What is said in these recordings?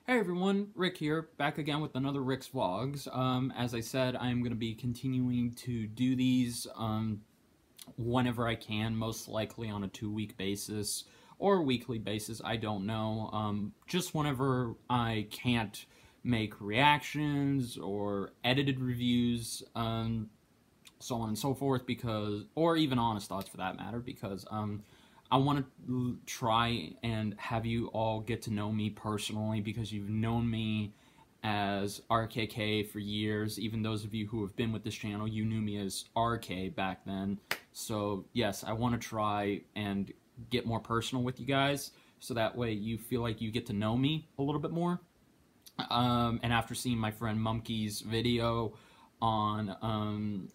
Hey everyone, Rick here, back again with another Rick's Vlogs. As I said, I'm going to be continuing to do these whenever I can, most likely on a 2-week basis or a weekly basis, I don't know. Just whenever I can't make reactions or edited reviews, so on and so forth, or even honest thoughts for that matter, because I want to try and have you all get to know me personally, because you've known me as RKK for years. Even those of you who have been with this channel, you knew me as RK back then. So yes, I want to try and get more personal with you guys, so that way you feel like you get to know me a little bit more. And after seeing my friend Mumkey's video on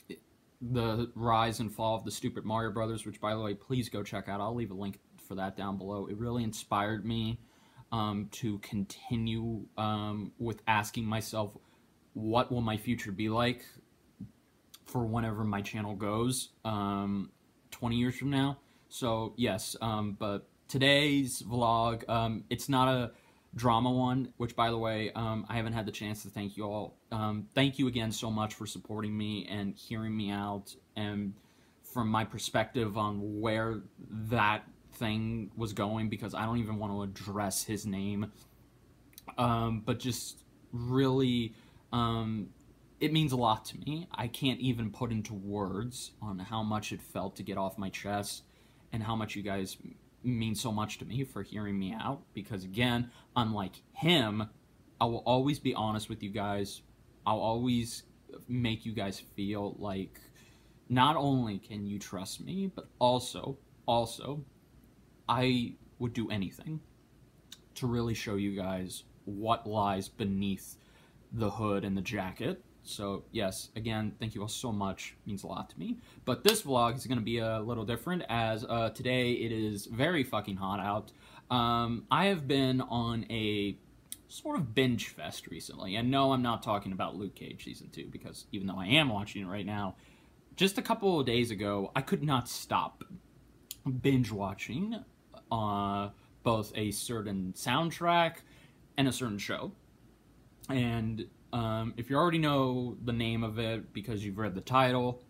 the rise and fall of the Stupid Mario Brothers, which, by the way, please go check out. I'll leave a link for that down below. It really inspired me to continue with asking myself, what will my future be like for whenever my channel goes 20 years from now? So, yes, but today's vlog, it's not a drama one, which, by the way, I haven't had the chance to thank you all. Thank you again so much for supporting me and hearing me out, and from my perspective on where that thing was going, because I don't even want to address his name, but just really, it means a lot to me. I can't even put into words on how much it felt to get off my chest, and how much you guys mean so much to me for hearing me out, because again, unlike him, I will always be honest with you guys. I'll always make you guys feel like not only can you trust me, but also I would do anything to really show you guys what lies beneath the hood and the jacket. So yes, again, thank you all so much. It means a lot to me. But this vlog is going to be a little different, as today it is very fucking hot out. I have been on a sort of binge fest recently. And no, I'm not talking about Luke Cage Season 2, because even though I am watching it right now, just a couple of days ago, I could not stop binge watching both a certain soundtrack and a certain show. And if you already know the name of it because you've read the title,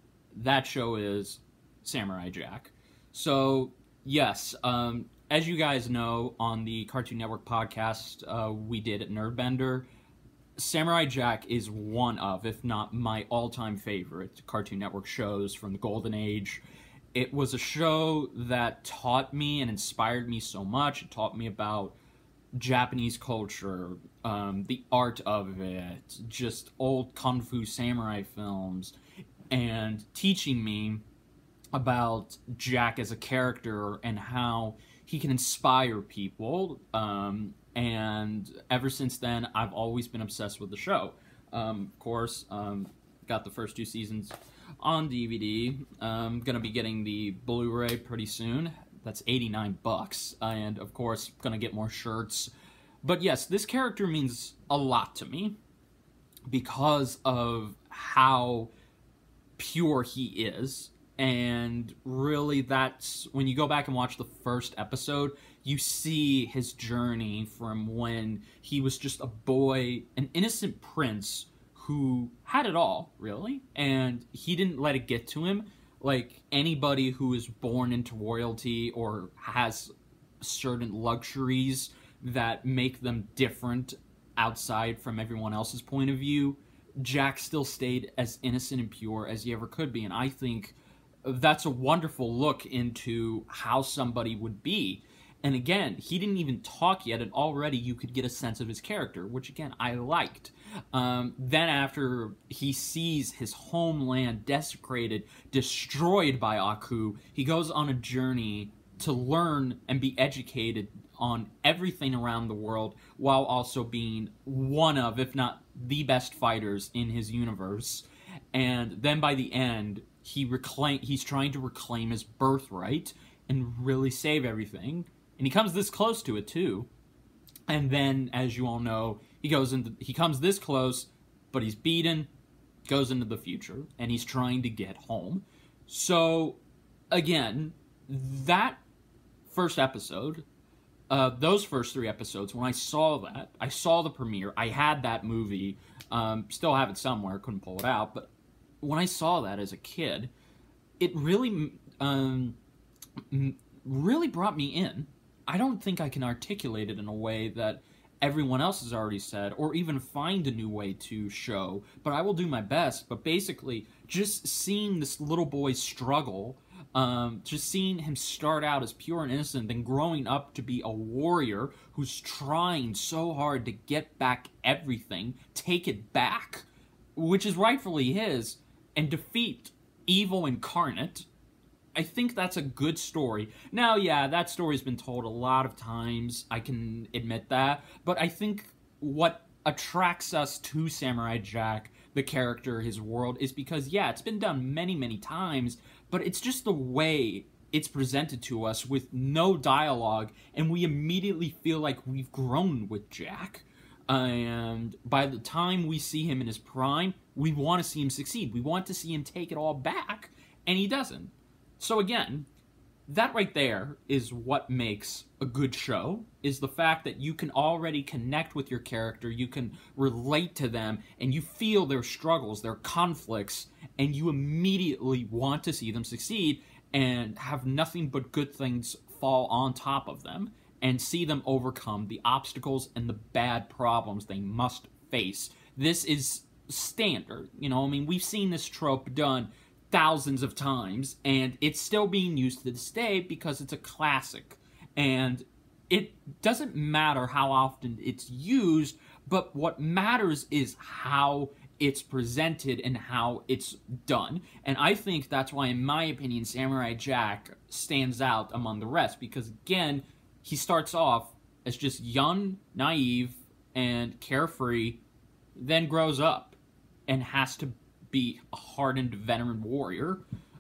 that show is Samurai Jack. So, yes, as you guys know, on the Cartoon Network podcast we did at Nerdbender, Samurai Jack is one of, if not my all-time favorite Cartoon Network shows from the Golden Age. It was a show that taught me and inspired me so much. It taught me about Japanese culture, the art of it, just old kung fu samurai films, and teaching me about Jack as a character and how he can inspire people, and ever since then, I've always been obsessed with the show. Of course, got the first 2 seasons on DVD. Gonna be getting the Blu-ray pretty soon. That's 89 bucks, and of course, gonna get more shirts. But yes, this character means a lot to me because of how pure he is. And really, that's when you go back and watch the first episode, you see his journey from when he was just a boy, an innocent prince who had it all, really, and he didn't let it get to him. Like anybody who is born into royalty or has certain luxuries that make them different outside from everyone else's point of view, Jack still stayed as innocent and pure as he ever could be. And I think that's a wonderful look into how somebody would be. And again, he didn't even talk yet, and already you could get a sense of his character, which again, I liked. Then after he sees his homeland desecrated, destroyed by Aku, he goes on a journey to learn and be educated on everything around the world, while also being one of, if not the best fighters in his universe. And then by the end, he's trying to reclaim his birthright and really save everything. And he comes this close to it, too. And then, as you all know, he comes this close, but he's beaten, goes into the future, and he's trying to get home. So, again, that first episode those first 3 episodes, when I saw that, I saw the premiere, I had that movie, still have it somewhere, couldn't pull it out, but when I saw that as a kid, it really, really brought me in. I don't think I can articulate it in a way that everyone else has already said, or even find a new way to show, but I will do my best. But basically, just seeing this little boy struggle, just seeing him start out as pure and innocent, then growing up to be a warrior who's trying so hard to get back everything, take it back, which is rightfully his, and defeat evil incarnate. I think that's a good story. Now, yeah, that story's been told a lot of times, I can admit that, but I think what attracts us to Samurai Jack, the character, his world, is because, yeah, it's been done many, many times, but it's just the way it's presented to us with no dialogue, and we immediately feel like we've grown with Jack. And by the time we see him in his prime, we want to see him succeed. We want to see him take it all back, and he doesn't. So again, that right there is what makes a good show, is the fact that you can already connect with your character, you can relate to them, and you feel their struggles, their conflicts, and you immediately want to see them succeed and have nothing but good things fall on top of them, and see them overcome the obstacles and the bad problems they must face. This is standard, you know, I mean, we've seen this trope done thousands of times, and it's still being used to this day because it's a classic. And it doesn't matter how often it's used, but what matters is how it's presented and how it's done. And I think that's why, in my opinion, Samurai Jack stands out among the rest, because again, he starts off as just young, naive, and carefree, then grows up and has to be a hardened veteran warrior.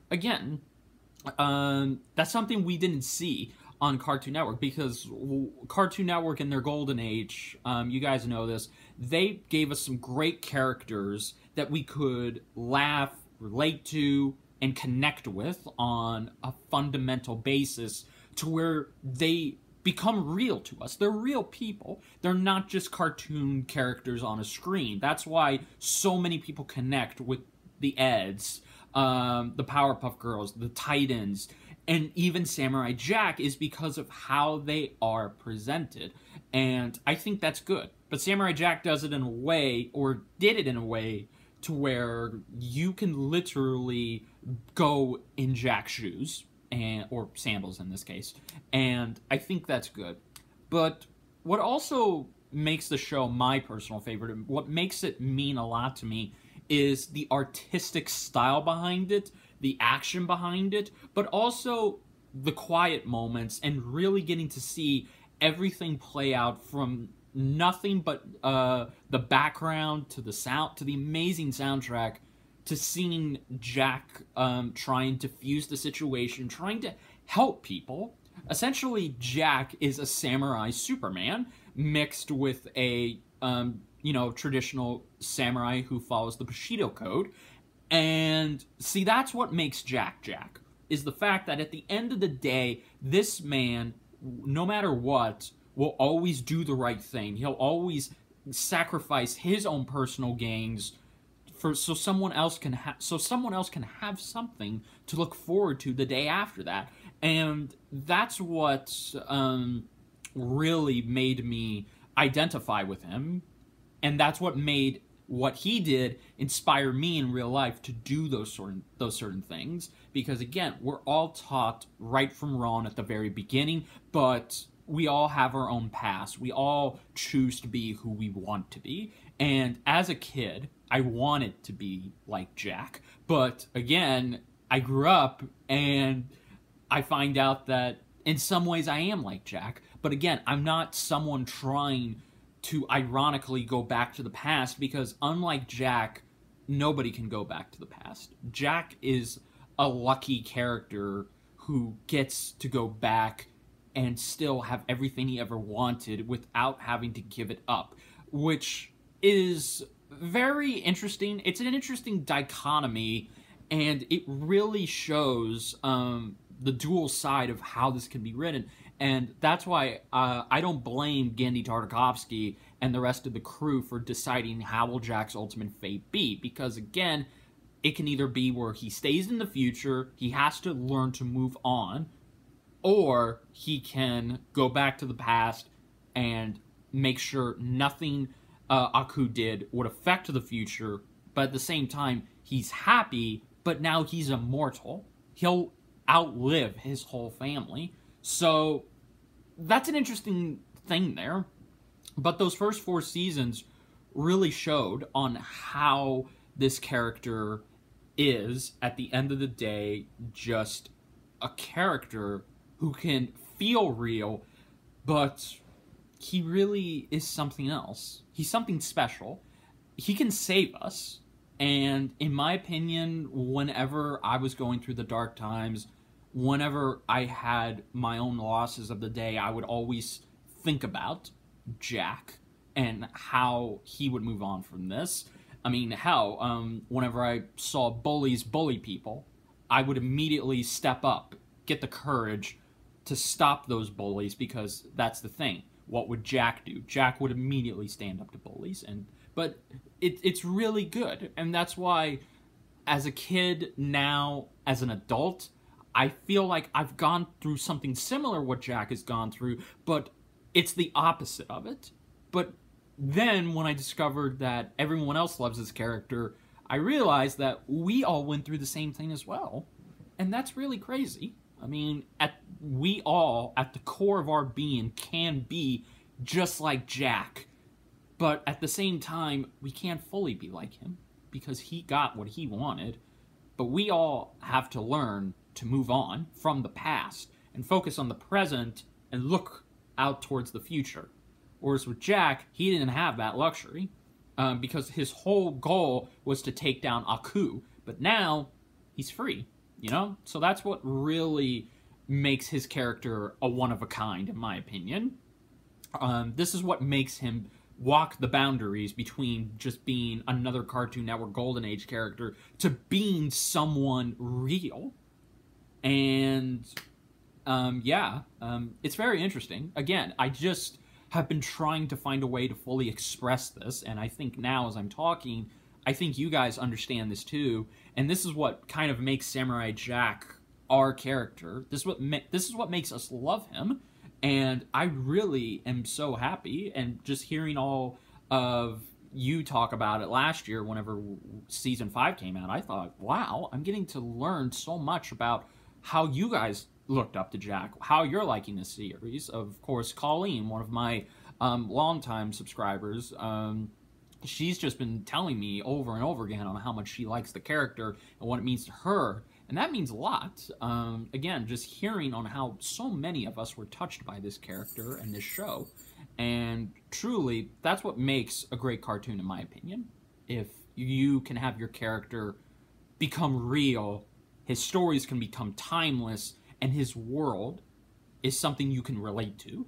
Again, that's something we didn't see on Cartoon Network, because Cartoon Network in their golden age, you guys know this, they gave us some great characters that we could laugh, relate to, and connect with on a fundamental basis, to where they become real to us. They're real people. They're not just cartoon characters on a screen. That's why so many people connect with the Eds, the Powerpuff Girls, the Titans, and even Samurai Jack, is because of how they are presented. And I think that's good. But Samurai Jack does it in a way, or did it in a way, to where you can literally go in Jack's shoes, or sandals in this case, and I think that's good. But what also makes the show my personal favorite, and what makes it mean a lot to me, is the artistic style behind it, the action behind it, but also the quiet moments, and really getting to see everything play out from nothing but the background to the sound, to the amazing soundtrack, to seeing Jack trying to fuse the situation, trying to help people. Essentially, Jack is a samurai Superman mixed with a, traditional samurai who follows the Bushido Code. And see, that's what makes Jack Jack, is the fact that at the end of the day, this man, no matter what, will always do the right thing. He'll always sacrifice his own personal gains so someone else can have something to look forward to the day after that. And that's what really made me identify with him, and that's what made what he did inspire me in real life to do those certain things. Because again, we're all taught right from wrong at the very beginning, but we all have our own past. We all choose to be who we want to be. And as a kid, I wanted to be like Jack. But again, I grew up and I find out that in some ways I am like Jack. But again, I'm not someone trying to ironically go back to the past, because unlike Jack, nobody can go back to the past. Jack is a lucky character who gets to go back and still have everything he ever wanted without having to give it up, which is very interesting. It's an interesting dichotomy, and it really shows the dual side of how this can be written. And that's why I don't blame Genndy Tartakovsky and the rest of the crew for deciding how will Jack's ultimate fate be. Because, again, it can either be where he stays in the future, he has to learn to move on, or he can go back to the past and make sure nothing Aku did would affect the future, but at the same time, he's happy, but now he's immortal. He'll outlive his whole family. So that's an interesting thing there. But those first 4 seasons really showed on how this character is, at the end of the day, just a character who can feel real, but he really is something else. He's something special. He can save us. And in my opinion, whenever I was going through the dark times, whenever I had my own losses of the day, I would always think about Jack and how he would move on from this. I mean, hell, whenever I saw bullies bully people, I would immediately step up, get the courage to stop those bullies, because that's the thing. What would Jack do? Jack would immediately stand up to bullies, but it's really good, and that's why, as a kid, now as an adult, I feel like I've gone through something similar what Jack has gone through, but it's the opposite of it. But then, when I discovered that everyone else loves this character, I realized that we all went through the same thing as well. And that's really crazy. I mean, we all, at the core of our being, can be just like Jack. But at the same time, we can't fully be like him, because he got what he wanted. But we all have to learn to move on from the past and focus on the present and look out towards the future. Whereas with Jack, he didn't have that luxury, because his whole goal was to take down Aku. But now, he's free, you know? So that's what really makes his character a one-of-a-kind, in my opinion. This is what makes him walk the boundaries between just being another Cartoon Network Golden Age character to being someone real. And, it's very interesting. Again, I just have been trying to find a way to fully express this, and I think now, as I'm talking, I think you guys understand this too, and this is what kind of makes Samurai Jack our character. This is what makes us love him, and I really am so happy, and just hearing all of you talk about it last year whenever Season 5 came out, I thought, wow, I'm getting to learn so much about how you guys looked up to Jack, how you're liking this series. Of course, Colleen, one of my longtime subscribers, she's just been telling me over and over again on how much she likes the character and what it means to her, and that means a lot. Again, just hearing on how so many of us were touched by this character and this show, and truly, that's what makes a great cartoon, in my opinion. If you can have your character become real, his stories can become timeless, and his world is something you can relate to,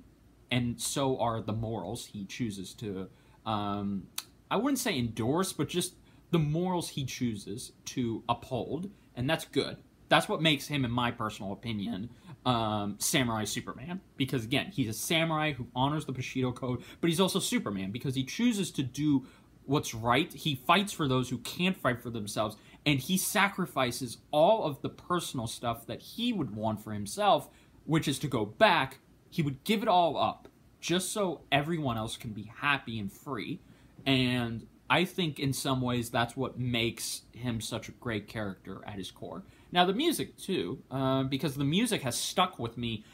and so are the morals he chooses to, I wouldn't say endorse, but just the morals he chooses to uphold, and that's good. That's what makes him, in my personal opinion, Samurai Superman. Because, again, he's a samurai who honors the Bushido Code, but he's also Superman because he chooses to do what's right. He fights for those who can't fight for themselves, and he sacrifices all of the personal stuff that he would want for himself, which is to go back. He would give it all up just so everyone else can be happy and free. And I think in some ways that's what makes him such a great character at his core. Now the music too, because the music has stuck with me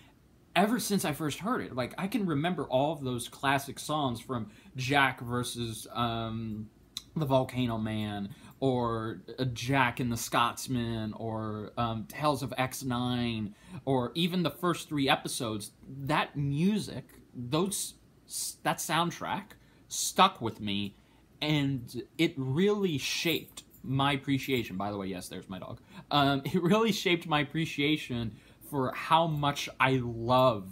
ever since I first heard it. Like, I can remember all of those classic songs from Jack versus the Volcano Man, or Jack and the Scotsman, or Tales of X9, or even the first 3 episodes. That music, that soundtrack stuck with me, and it really shaped my appreciation. By the way, yes, there's my dog. It really shaped my appreciation for how much I love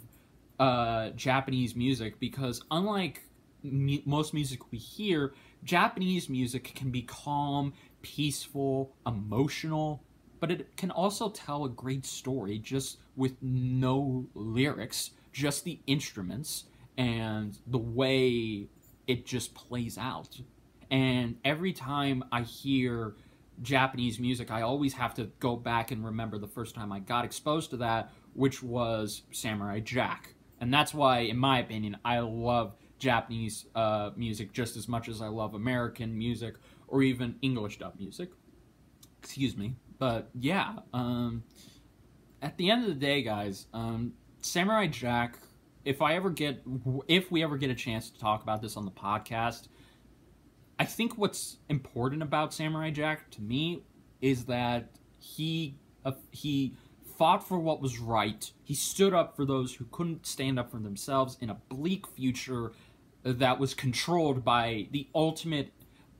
Japanese music, because unlike most music we hear, Japanese music can be calm, peaceful, emotional, but it can also tell a great story just with no lyrics, just the instruments and the way it just plays out. And every time I hear Japanese music, I always have to go back and remember the first time I got exposed to that, which was Samurai Jack. And that's why, in my opinion, I love Japanese music just as much as I love American music or even English dub music. Excuse me. But yeah, at the end of the day, guys, Samurai Jack, if we ever get a chance to talk about this on the podcast, I think what's important about Samurai Jack to me is that he fought for what was right. He stood up for those who couldn't stand up for themselves in a bleak future that was controlled by the ultimate,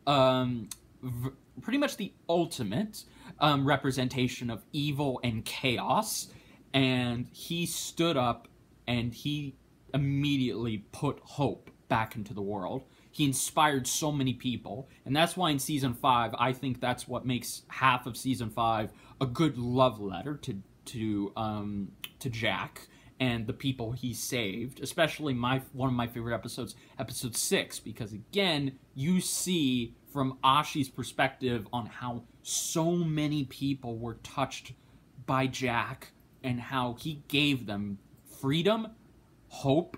pretty much the ultimate representation of evil and chaos. And he stood up and he immediately put hope back into the world. He inspired so many people, and that's why in Season 5, I think that's what makes half of Season 5 a good love letter to Jack and the people he saved, especially one of my favorite episodes, Episode 6, because again, you see from Ashi's perspective on how so many people were touched by Jack and how he gave them freedom, hope,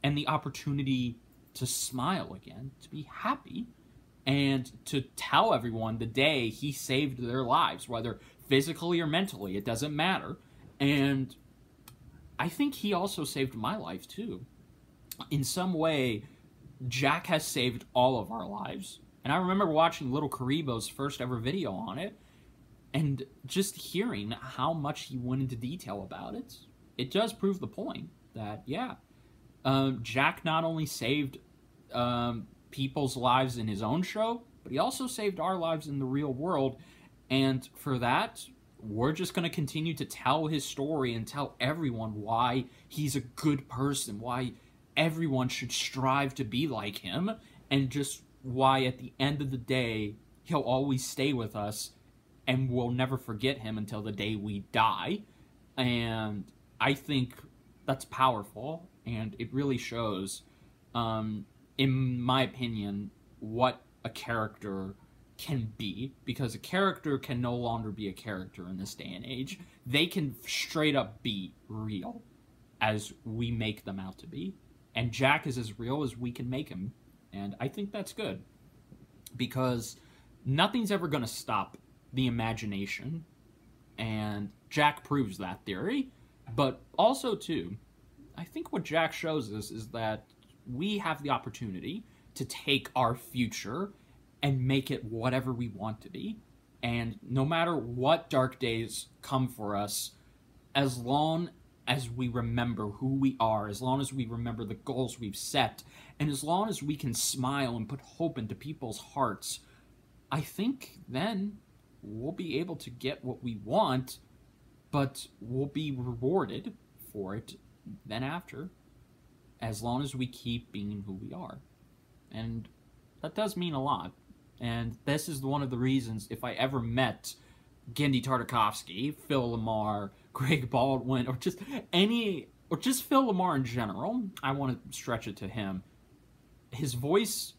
and the opportunity to smile again, to be happy, and to tell everyone the day he saved their lives, whether physically or mentally, it doesn't matter. And I think he also saved my life too. In some way, Jack has saved all of our lives. And I remember watching Little Karibo's first ever video on it, and just hearing how much he went into detail about it. It does prove the point that, yeah, Jack not only saved people's lives in his own show, but he also saved our lives in the real world. And for that, we're just going to continue to tell his story and tell everyone why he's a good person, why everyone should strive to be like him, and just why at the end of the day, he'll always stay with us and we'll never forget him until the day we die. And I think that's powerful, and it really shows, in my opinion, what a character can be, because a character can no longer be a character in this day and age. They can straight up be real as we make them out to be. And Jack is as real as we can make him. And I think that's good, because nothing's ever going to stop the imagination. And Jack proves that theory. But also, too, I think what Jack shows us is that we have the opportunity to take our future and make it whatever we want to be. And no matter what dark days come for us, as long as we remember who we are, as long as we remember the goals we've set, and as long as we can smile and put hope into people's hearts, I think then we'll be able to get what we want, but we'll be rewarded for it then after, as long as we keep being who we are. And that does mean a lot. And this is one of the reasons, if I ever met Genndy Tartakovsky, Phil LaMarr, Greg Baldwin, or just Phil LaMarr in general, I want to stretch it to him. His voice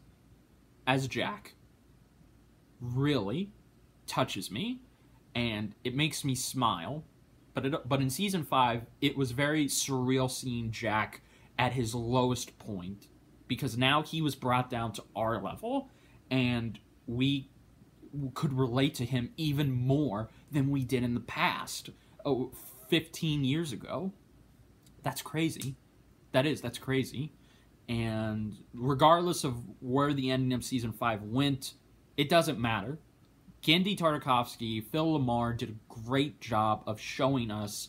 as Jack really touches me, and it makes me smile. But in Season 5, it was very surreal seeing Jack at his lowest point, because now he was brought down to our level, and we could relate to him even more than we did in the past. 15 years ago. That's crazy. That's crazy. And regardless of where the ending of Season 5 went, it doesn't matter. Genndy Tartakovsky, Phil LaMarr did a great job of showing us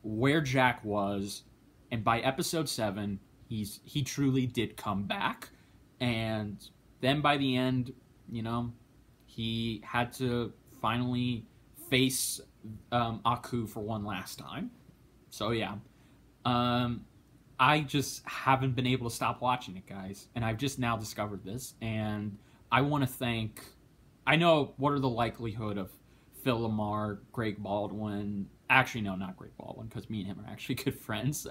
where Jack was, and by Episode 7, he truly did come back. And then by the end, he had to finally face Aku for one last time. So yeah, I just haven't been able to stop watching it, guys, and I've just now discovered this, and I want to thank. I know what are the likelihood of Phil LaMarr, Greg Baldwin. Actually, no, not Greg Baldwin, because me and him are actually good friends.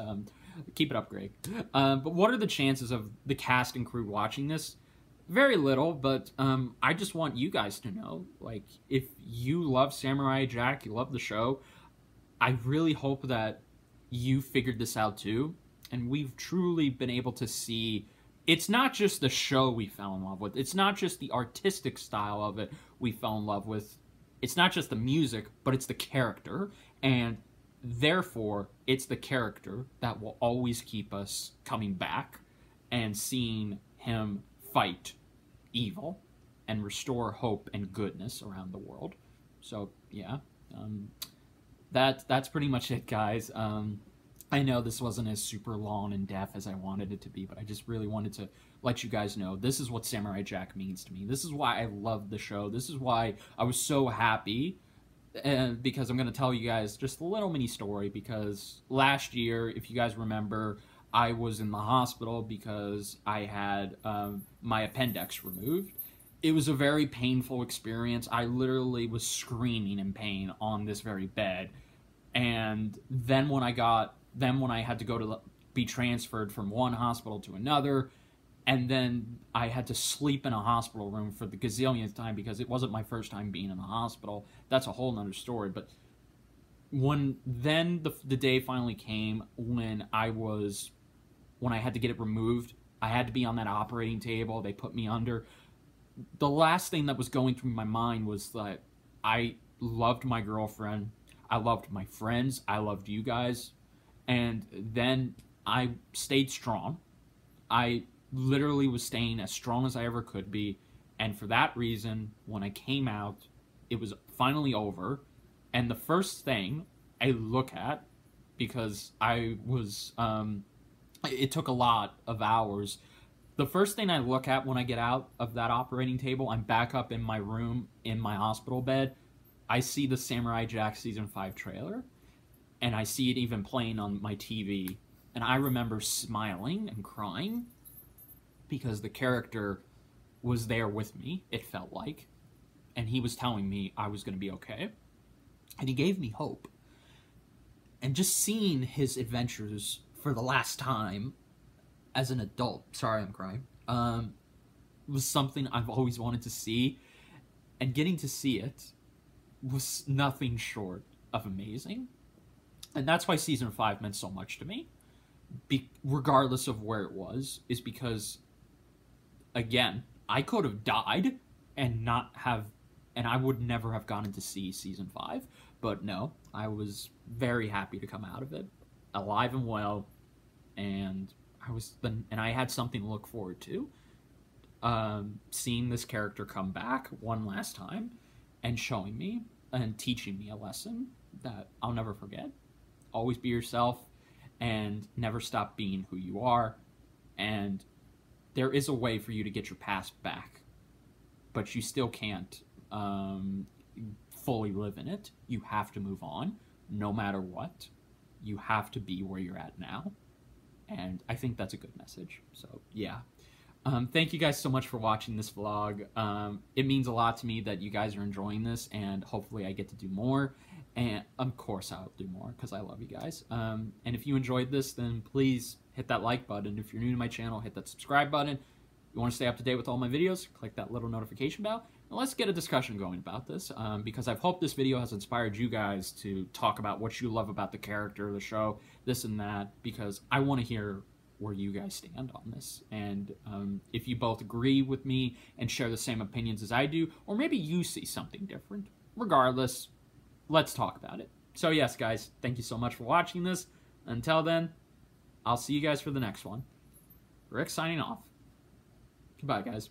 Keep it up, Greg. But what are the chances of the cast and crew watching this? Very little, but I just want you guys to know, like, if you love Samurai Jack, you love the show, I really hope that you figured this out too, and we've truly been able to see it's not just the show we fell in love with, it's not just the artistic style of it we fell in love with, it's not just the music, but it's the character, and therefore, it's the character that will always keep us coming back and seeing him fight evil and restore hope and goodness around the world. So, yeah, that's pretty much it, guys. I know this wasn't as super long and depth as I wanted it to be, but I just really wanted to let you guys know this is what Samurai Jack means to me. This is why I love the show. This is why I was so happy, and because I'm going to tell you guys just a little mini story, because last year, if you guys remember, I was in the hospital because I had my appendix removed. It was a very painful experience. I literally was screaming in pain on this very bed. And then when I had to go to be transferred from one hospital to another, and then I had to sleep in a hospital room for the gazillionth time because it wasn't my first time being in the hospital. That's a whole nother story. But when then the day finally came when I had to get it removed, I had to be on that operating table. They put me under. The last thing that was going through my mind was that I loved my girlfriend. I loved my friends. I loved you guys. And then I stayed strong. I literally was staying as strong as I ever could be. And for that reason, when I came out, it was finally over. And the first thing I look at, because I was, it took a lot of hours. The first thing I look at when I get out of that operating table, I'm back up in my room, in my hospital bed. I see the Samurai Jack Season 5 trailer, and I see it even playing on my TV. And I remember smiling and crying because the character was there with me, it felt like. And he was telling me I was going to be okay. And he gave me hope. And just seeing his adventures for the last time as an adult, sorry I'm crying, was something I've always wanted to see. And getting to see it was nothing short of amazing. And that's why Season 5 meant so much to me, regardless of where it was, is because, again, I could have died and I would never have gotten to see Season 5, but no, I was very happy to come out of it, alive and well, and I had something to look forward to, seeing this character come back one last time, and showing me, and teaching me a lesson that I'll never forget. Always be yourself, and never stop being who you are, and there is a way for you to get your past back, but you still can't fully live in it. You have to move on, no matter what. You have to be where you're at now, and I think that's a good message. So, yeah. Thank you guys so much for watching this vlog. It means a lot to me that you guys are enjoying this, and hopefully I get to do more. And of course I'll do more because I love you guys. And if you enjoyed this, then please hit that like button. If you're new to my channel, hit that subscribe button. You want to stay up to date with all my videos, click that little notification bell. And let's get a discussion going about this, because I've hoped this video has inspired you guys to talk about what you love about the character, the show, this and that, because I want to hear where you guys stand on this, and if you both agree with me and share the same opinions as I do, or maybe you see something different. Regardless, let's talk about it. So yes, guys, thank you so much for watching this. Until then, I'll see you guys for the next one. Rick signing off. Goodbye, guys.